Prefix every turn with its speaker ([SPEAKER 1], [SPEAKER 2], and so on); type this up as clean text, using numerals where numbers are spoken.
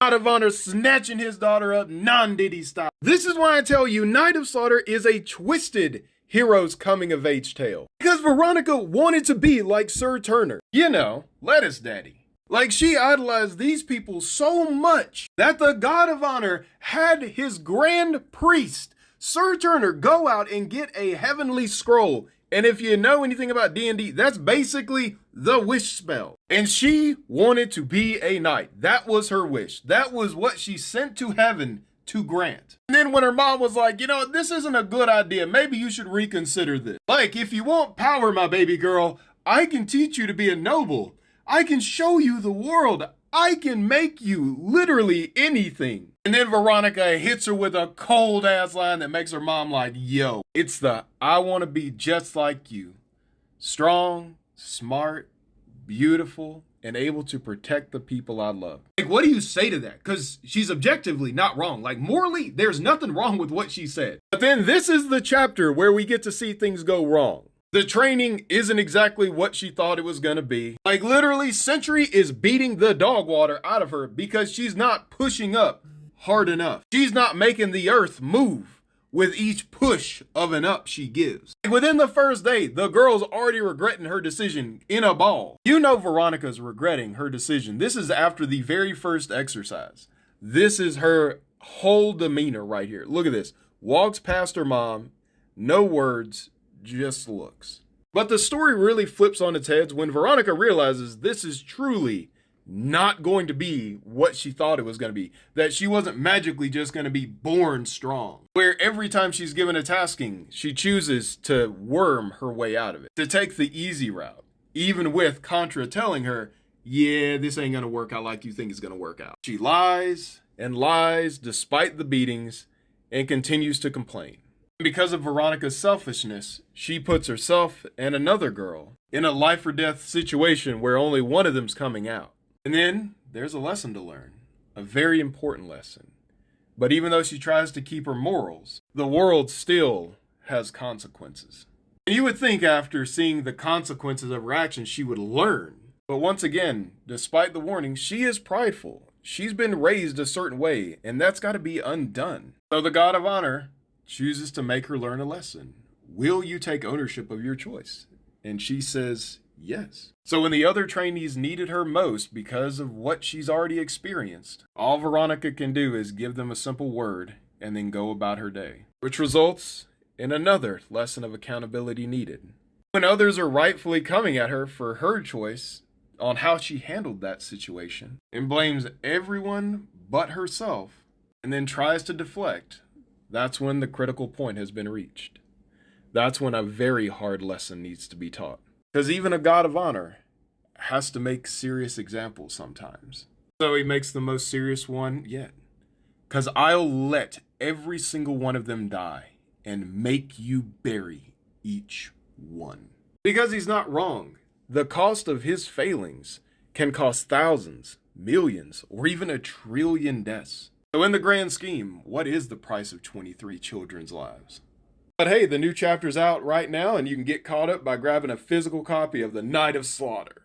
[SPEAKER 1] God of Honor snatching his daughter up non-Diddy style. This is why I tell you, Night of Slaughter is a twisted hero's coming-of-age tale. Because Veronica wanted to be like Sir Turner. You know, Lettuce Daddy. Like, she idolized these people so much that the God of Honor had his grand priest, Sir Turner, go out and get a heavenly scroll. And if you know anything about D&D, that's basically the wish spell. And she wanted to be a knight. That was her wish. That was what she sent to heaven to grant. And then when her mom was like, you know, this isn't a good idea. Maybe you should reconsider this. Like, if you want power, my baby girl, I can teach you to be a noble. I can show you the world. I can make you literally anything. And then Veronica hits her with a cold ass line that makes her mom like, yo, it's the I want to be just like you. Strong, smart, beautiful, and able to protect the people I love. Like, what do you say to that? Because she's objectively not wrong. Like, morally, there's nothing wrong with what she said. But then this is the chapter where we get to see things go wrong. The training isn't exactly what she thought it was gonna be. Like, literally, Sentry is beating the dog water out of her because she's not pushing up hard enough. She's not making the earth move with each push of an up she gives. Like, within the first day, the girl's already regretting her decision in a ball. You know Veronica's regretting her decision. This is after the very first exercise. This is her whole demeanor right here. Look at this. Walks past her mom, no words, just looks. But the story really flips on its head when Veronica realizes this is truly not going to be what she thought it was going to be. That she wasn't magically just going to be born strong. Where every time she's given a tasking, she chooses to worm her way out of it. To take the easy route. Even with Contra telling her, yeah, this ain't going to work out like you think it's going to work out. She lies and lies despite the beatings and continues to complain. Because of Veronica's selfishness, she puts herself and another girl in a life or death situation where only one of them's coming out. And then there's a lesson to learn, a very important lesson. But even though she tries to keep her morals, the world still has consequences. And you would think after seeing the consequences of her actions, she would learn. But once again, despite the warning, she is prideful. She's been raised a certain way, and that's got to be undone. So the God of Honor chooses to make her learn a lesson. Will you take ownership of your choice? And she says yes. So when the other trainees needed her most because of what she's already experienced, all Veronica can do is give them a simple word and then go about her day. Which results in another lesson of accountability needed. When others are rightfully coming at her for her choice on how she handled that situation and blames everyone but herself and then tries to deflect, that's when the critical point has been reached. That's when a very hard lesson needs to be taught. Because even a God of Honor has to make serious examples sometimes. So he makes the most serious one yet. Because I'll let every single one of them die and make you bury each one. Because he's not wrong. The cost of his failings can cost thousands, millions, or even 1 trillion deaths. So in the grand scheme, what is the price of 23 children's lives? But hey, the new chapter's out right now, and you can get caught up by grabbing a physical copy of the Night of Slaughter.